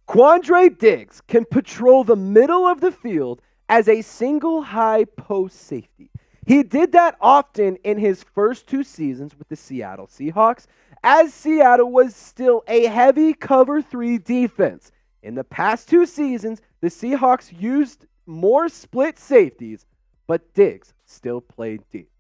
Quandre Diggs can patrol the middle of the field as a single high post safety. He did that often in his first 2 seasons with the Seattle Seahawks, as Seattle was still a heavy cover 3 defense. In the past 2 seasons, the Seahawks used more split safeties, but Diggs still played deep.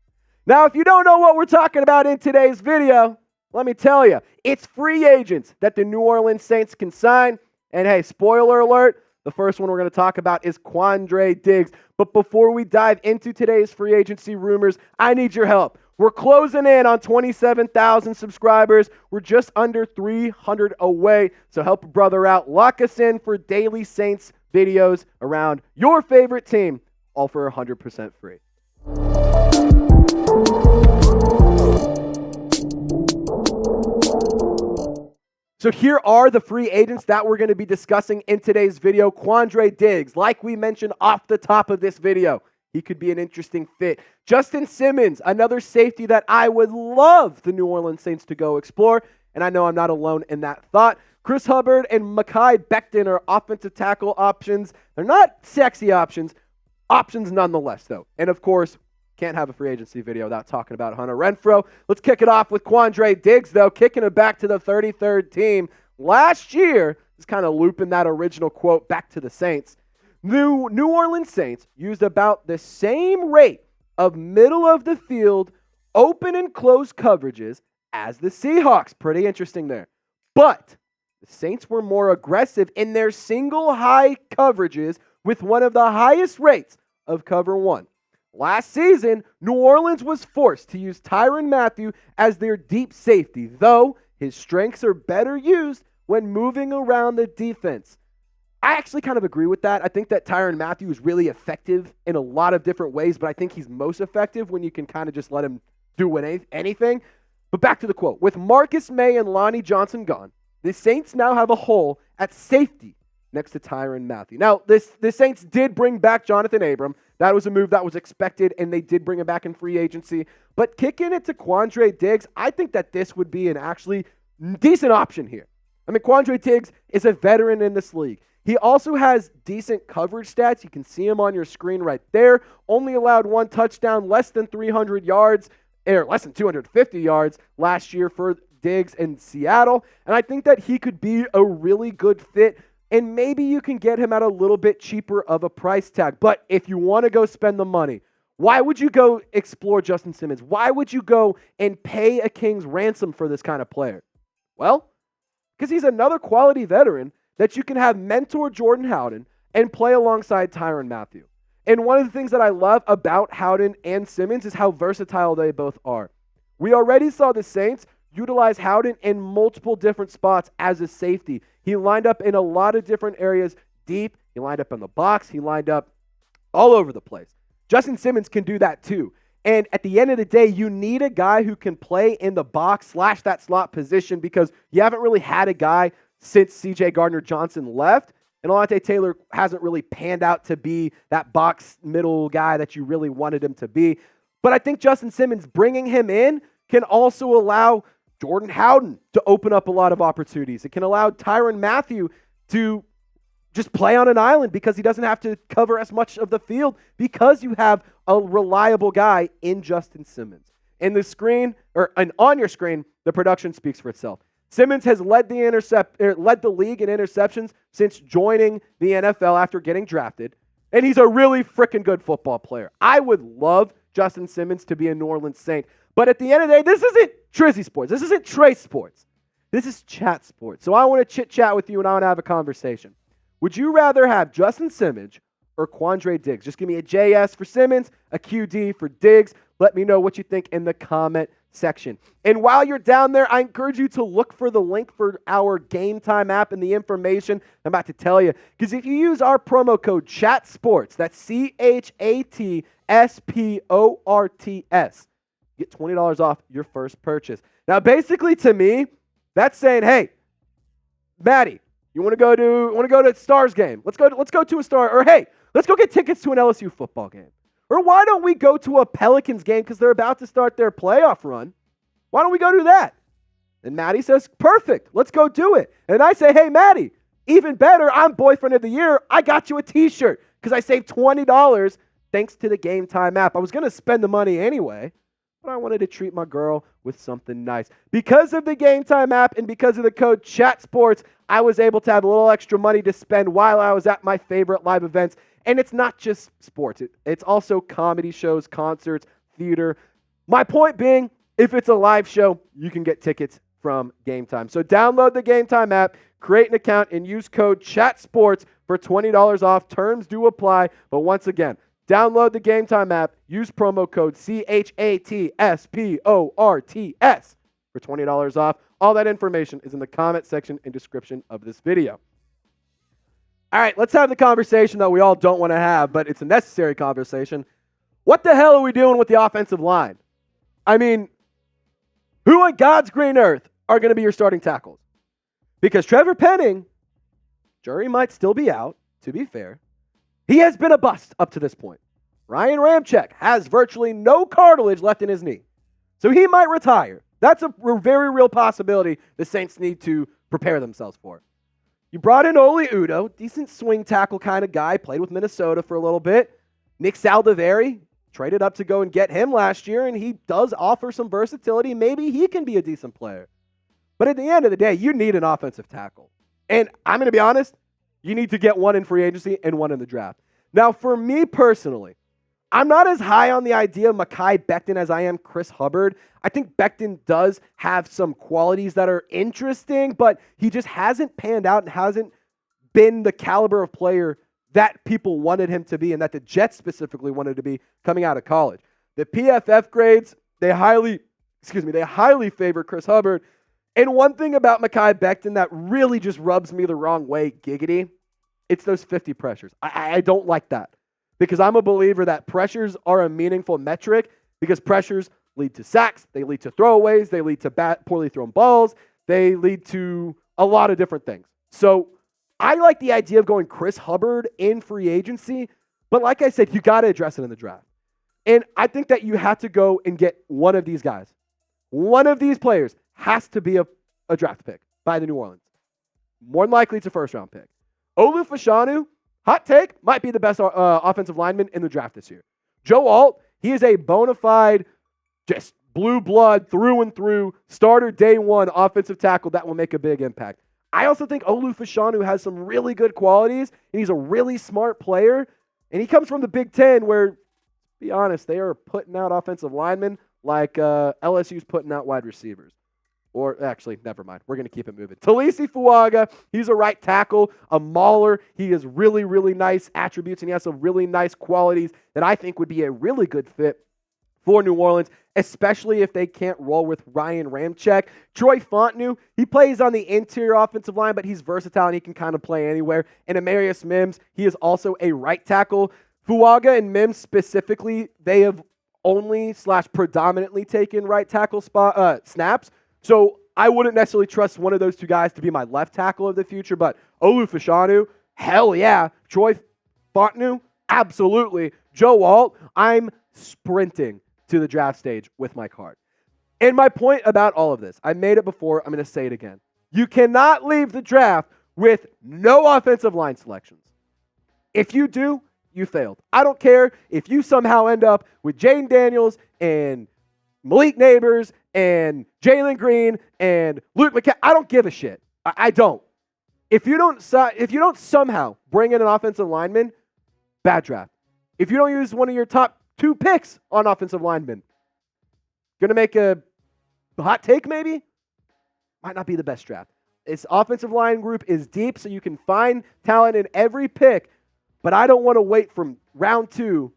Now, if you don't know what we're talking about in today's video, let me tell you, it's free agents that the New Orleans Saints can sign. And hey, spoiler alert, the first one we're going to talk about is Quandre Diggs. But before we dive into today's free agency rumors, I need your help. We're closing in on 27,000 subscribers. We're just under 300 away. So help a brother out. Lock us in for daily Saints videos around your favorite team, all for 100% free. So here are the free agents that we're going to be discussing in today's video. Quandre Diggs, like we mentioned off the top of this video, he could be an interesting fit. Justin Simmons, another safety that I would love the New Orleans Saints to go explore, and I know I'm not alone in that thought. Chris Hubbard and Mekhi Becton are offensive tackle options. They're not sexy options nonetheless, though. And of course, can't have a free agency video without talking about Hunter Renfro. Let's kick it off with Quandre Diggs, though, kicking it back to the 33rd team. Last year, just kind of looping that original quote back to the Saints. New Orleans Saints used about the same rate of middle-of-the-field open and closed coverages as the Seahawks. Pretty interesting there. But the Saints were more aggressive in their single high coverages with one of the highest rates of cover 1. Last season, New Orleans was forced to use Tyrann Mathieu as their deep safety, though his strengths are better used when moving around the defense. I actually kind of agree with that. I think that Tyrann Mathieu is really effective in a lot of different ways, but I think he's most effective when you can kind of just let him do anything. But back to the quote. With Marcus Maye and Lonnie Johnson gone, the Saints now have a hole at safety next to Tyrann Mathieu. Now, the Saints did bring back Jonathan Abram. That was a move that was expected, and they did bring him back in free agency. But kicking it to Quandre Diggs, I think that this would be an actually decent option here. I mean, Quandre Diggs is a veteran in this league. He also has decent coverage stats. You can see him on your screen right there. Only allowed 1 touchdown, less than 300 yards, or less than 250 yards last year for Diggs in Seattle. And I think that he could be a really good fit. And maybe you can get him at a little bit cheaper of a price tag. But if you want to go spend the money, why would you go explore Justin Simmons? Why would you go and pay a king's ransom for this kind of player? Well, because he's another quality veteran that you can have mentor Jordan Howden and play alongside Tyrann Mathieu. And one of the things that I love about Howden and Simmons is how versatile they both are. We already saw the Saints utilize Howden in multiple different spots as a safety. He lined up in a lot of different areas deep. He lined up in the box. He lined up all over the place. Justin Simmons can do that too. And at the end of the day, you need a guy who can play in the box / that slot position because you haven't really had a guy since C.J. Gardner-Johnson left. And Alontae Taylor hasn't really panned out to be that box middle guy that you really wanted him to be. But I think Justin Simmons bringing him in can also allow Jordan Howden to open up a lot of opportunities. It can allow Tyrann Mathieu to just play on an island because he doesn't have to cover as much of the field because you have a reliable guy in Justin Simmons. In the screen, and on your screen, the production speaks for itself. Simmons has led the league in interceptions since joining the NFL after getting drafted, and he's a really freaking good football player. I would love Justin Simmons to be a New Orleans Saint. But at the end of the day, this isn't Trizzy Sports. This isn't Trey Sports. This is Chat Sports. So I want to chit-chat with you and I want to have a conversation. Would you rather have Justin Simmons or Quandre Diggs? Just give me a JS for Simmons, a QD for Diggs. Let me know what you think in the comment section. And while you're down there, I encourage you to look for the link for our Game Time app and the information I'm about to tell you. Because if you use our promo code CHATSPORTS, that's CHATSPORTS, you get $20 off your first purchase. Now, basically, to me, that's saying, hey, Maddie, you want to go to Stars game? Let's go to a Star. Or hey, let's go get tickets to an LSU football game. Or why don't we go to a Pelicans game because they're about to start their playoff run? Why don't we go do that? And Maddie says, perfect, let's go do it. And I say, hey, Maddie, Even better, I'm boyfriend of the year. I got you a t-shirt because I saved $20 thanks to the Game Time app. I was going to spend the money anyway, but I wanted to treat my girl with something nice. Because of the Game Time app and because of the code CHATSPORTS, I was able to have a little extra money to spend while I was at my favorite live events. And it's not just sports. It's also comedy shows, concerts, theater. My point being, if it's a live show, you can get tickets from Game Time. So download the Game Time app, create an account, and use code CHATSPORTS for $20 off. Terms do apply. But once again, download the Game Time app, use promo code CHATSPORTS for $20 off. All that information is in the comment section and description of this video. All right, let's have the conversation that we all don't want to have, but it's a necessary conversation. What the hell are we doing with the offensive line? I mean, who on God's green earth are going to be your starting tackles? Because Trevor Penning, jury might still be out, to be fair. He has been a bust up to this point. Ryan Ramczyk has virtually no cartilage left in his knee. So he might retire. That's a very real possibility the Saints need to prepare themselves for. You brought in Oli Udoh, decent swing tackle kind of guy, played with Minnesota for a little bit. Nick Saldiveri, traded up to go and get him last year, and he does offer some versatility. Maybe he can be a decent player. But at the end of the day, you need an offensive tackle. And I'm going to be honest, you need to get one in free agency and one in the draft. Now, for me personally, I'm not as high on the idea of Mekhi Becton as I am Chris Hubbard. I think Becton does have some qualities that are interesting, but he just hasn't panned out and hasn't been the caliber of player that people wanted him to be and that the Jets specifically wanted to be coming out of college. The PFF grades, they highly favor Chris Hubbard. And one thing about Mekhi Becton that really just rubs me the wrong way, giggity, it's those 50 pressures. I don't like that. Because I'm a believer that pressures are a meaningful metric because pressures lead to sacks, they lead to throwaways, they lead to poorly thrown balls, they lead to a lot of different things. So I like the idea of going Chris Hubbard in free agency, but like I said, you got to address it in the draft. And I think that you have to go and get one of these guys. One of these players has to be a draft pick by the New Orleans. More than likely, it's a first-round pick. Olu Fashanu, hot take, might be the best offensive lineman in the draft this year. Joe Alt, he is a bona fide, just blue blood through and through, starter day one offensive tackle that will make a big impact. I also think Olu Fashanu has some really good qualities, and he's a really smart player, and he comes from the Big Ten where, to be honest, they are putting out offensive linemen like LSU's putting out wide receivers. Or actually, never mind. We're going to keep it moving. Talisi Fuaga, he's a right tackle, a mauler. He has really, really nice attributes, and he has some really nice qualities that I think would be a really good fit for New Orleans, especially if they can't roll with Ryan Ramczyk. Troy Fontenot, he plays on the interior offensive line, but he's versatile, and he can kind of play anywhere. And Amarius Mims, he is also a right tackle. Fuaga and Mims specifically, they have only/predominantly taken right tackle snaps. So I wouldn't necessarily trust one of those two guys to be my left tackle of the future, but Olu Fashanu, hell yeah. Troy Fontenot, absolutely. Joe Alt, I'm sprinting to the draft stage with my card. And my point about all of this, I made it before, I'm going to say it again. You cannot leave the draft with no offensive line selections. If you do, you failed. I don't care if you somehow end up with Jaden Daniels and Malik Neighbors and Jalen Green and Luke McCaffrey. I don't give a shit. I don't. If you don't somehow bring in an offensive lineman, bad draft. If you don't use one of your top 2 picks on offensive linemen, going to make a hot take maybe? Might not be the best draft. Its offensive line group is deep, so you can find talent in every pick, but I don't want to wait from round 2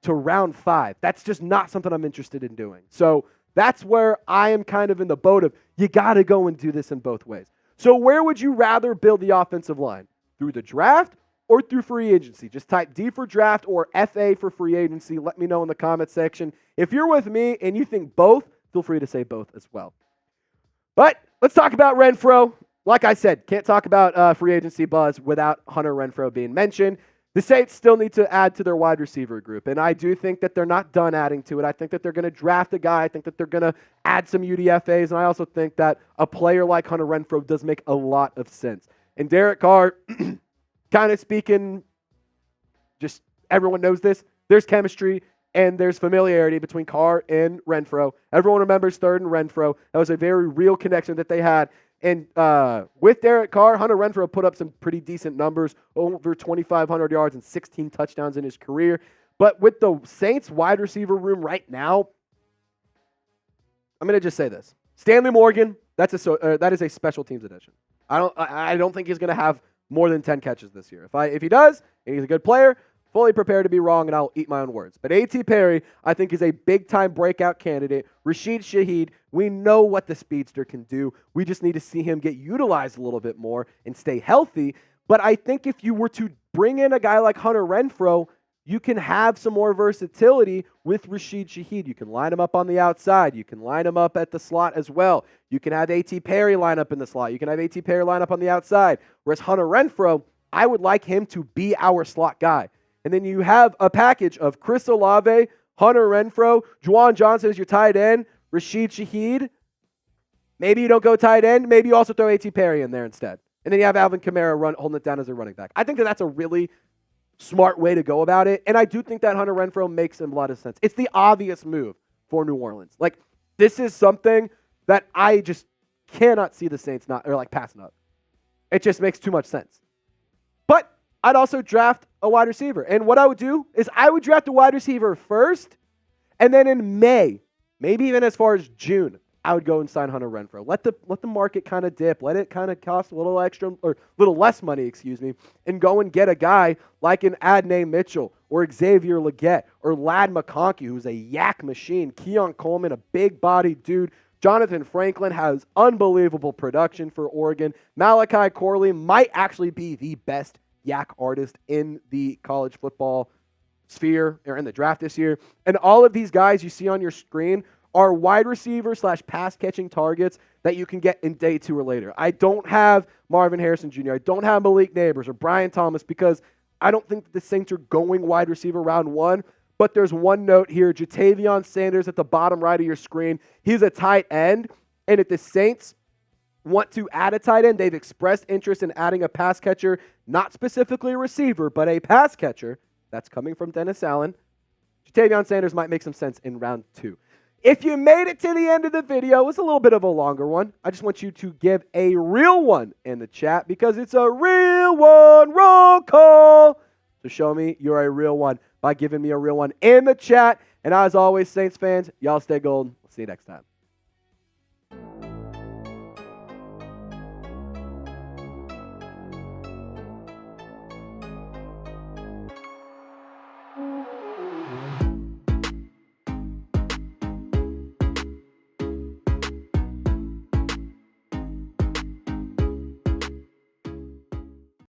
to round 5. That's just not something I'm interested in doing. So that's where I am kind of in the boat of you got to go and do this in both ways. So where would you rather build the offensive line? Through the draft or through free agency? Just type D for draft or FA for free agency. Let me know in the comment section. If you're with me and you think both, feel free to say both as well. But let's talk about Renfro. Like I said, can't talk about free agency buzz without Hunter Renfro being mentioned. The Saints still need to add to their wide receiver group, and I do think that they're not done adding to it. I think that they're going to draft a guy. I think that they're going to add some UDFAs, and I also think that a player like Hunter Renfro does make a lot of sense. And Derek Carr, kind of speaking, just everyone knows this. There's chemistry and there's familiarity between Carr and Renfro. Everyone remembers third and Renfro. That was a very real connection that they had. And with Derek Carr, Hunter Renfro put up some pretty decent numbers, over 2,500 yards and 16 touchdowns in his career. But with the Saints wide receiver room right now, I'm going to just say this. Stanley Morgan, that is a special teams addition. I don't think he's going to have more than 10 catches this year. If he does, and he's a good player, fully prepared to be wrong, and I'll eat my own words. But A.T. Perry, I think, is a big-time breakout candidate. Rashid Shaheed, we know what the speedster can do. We just need to see him get utilized a little bit more and stay healthy. But I think if you were to bring in a guy like Hunter Renfro, you can have some more versatility with Rashid Shaheed. You can line him up on the outside. You can line him up at the slot as well. You can have A.T. Perry line up in the slot. You can have A.T. Perry line up on the outside. Whereas Hunter Renfro, I would like him to be our slot guy. And then you have a package of Chris Olave, Hunter Renfro, Juwan Johnson as your tight end, Rashid Shaheed. Maybe you don't go tight end. Maybe you also throw A.T. Perry in there instead. And then you have Alvin Kamara holding it down as a running back. I think that's a really smart way to go about it. And I do think that Hunter Renfro makes a lot of sense. It's the obvious move for New Orleans. Like, this is something that I just cannot see the Saints passing up. It just makes too much sense. But I'd also draft a wide receiver. And what I would do is I would draft a wide receiver first, and then in May, maybe even as far as June, I would go and sign Hunter Renfro. Let the market kind of dip. Let it kind of cost a little extra or little less money, and go and get a guy like an Adney Mitchell or Xavier Legette or Ladd McConkey, who's a yak machine. Keon Coleman, a big-bodied dude. Jonathan Franklin has unbelievable production for Oregon. Malachi Corley might actually be the best yak artist in the college football sphere or in the draft this year. And all of these guys you see on your screen are wide receiver / pass catching targets that you can get in day 2 or later. I don't have Marvin Harrison Jr. I don't have Malik Neighbors or Brian Thomas because I don't think the Saints are going wide receiver round 1. But there's one note here. Jatavion Sanders at the bottom right of your screen. He's a tight end. And if the Saints want to add a tight end, they've expressed interest in adding a pass catcher, not specifically a receiver, but a pass catcher. That's coming from Dennis Allen. Jatavion Sanders might make some sense in round 2. If you made it to the end of the video, it was a little bit of a longer one. I just want you to give a real one in the chat because it's a real one. Roll call. So show me you're a real one by giving me a real one in the chat. And as always, Saints fans, y'all stay golden. We'll see you next time.